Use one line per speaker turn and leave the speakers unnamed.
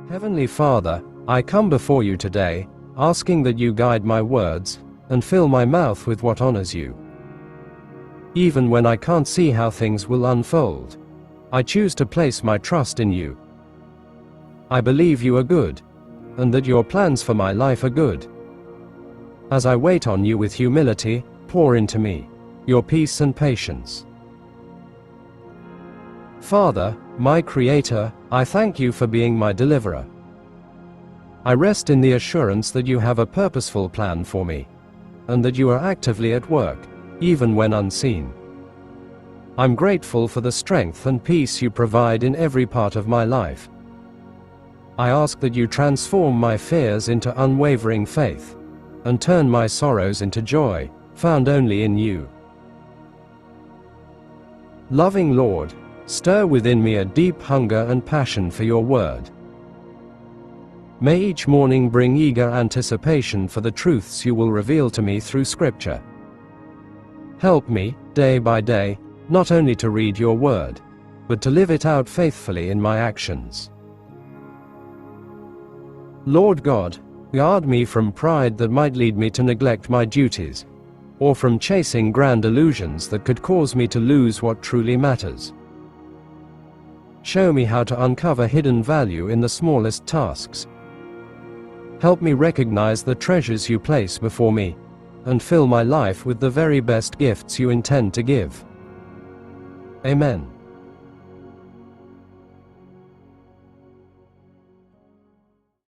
Heavenly Father, I come before you today, asking that you guide my words, and fill my mouth with what honors you. Even when I can't see how things will unfold, I choose to place my trust in you. I believe you are good, and that your plans for my life are good. As I wait on you with humility, pour into me your peace and patience. Father, my Creator, I thank you for being my deliverer. I rest in the assurance that you have a purposeful plan for me, and that you are actively at work, even when unseen. I'm grateful for the strength and peace you provide in every part of my life. I ask that you transform my fears into unwavering faith, and turn my sorrows into joy, found only in you. Loving Lord, stir within me a deep hunger and passion for your word. May each morning bring eager anticipation for the truths you will reveal to me through Scripture. Help me, day by day, not only to read your word, but to live it out faithfully in my actions. Lord God, guard me from pride that might lead me to neglect my duties, or from chasing grand illusions that could cause me to lose what truly matters. Show me how to uncover hidden value in the smallest tasks. Help me recognize the treasures you place before me, and fill my life with the very best gifts you intend to give. Amen.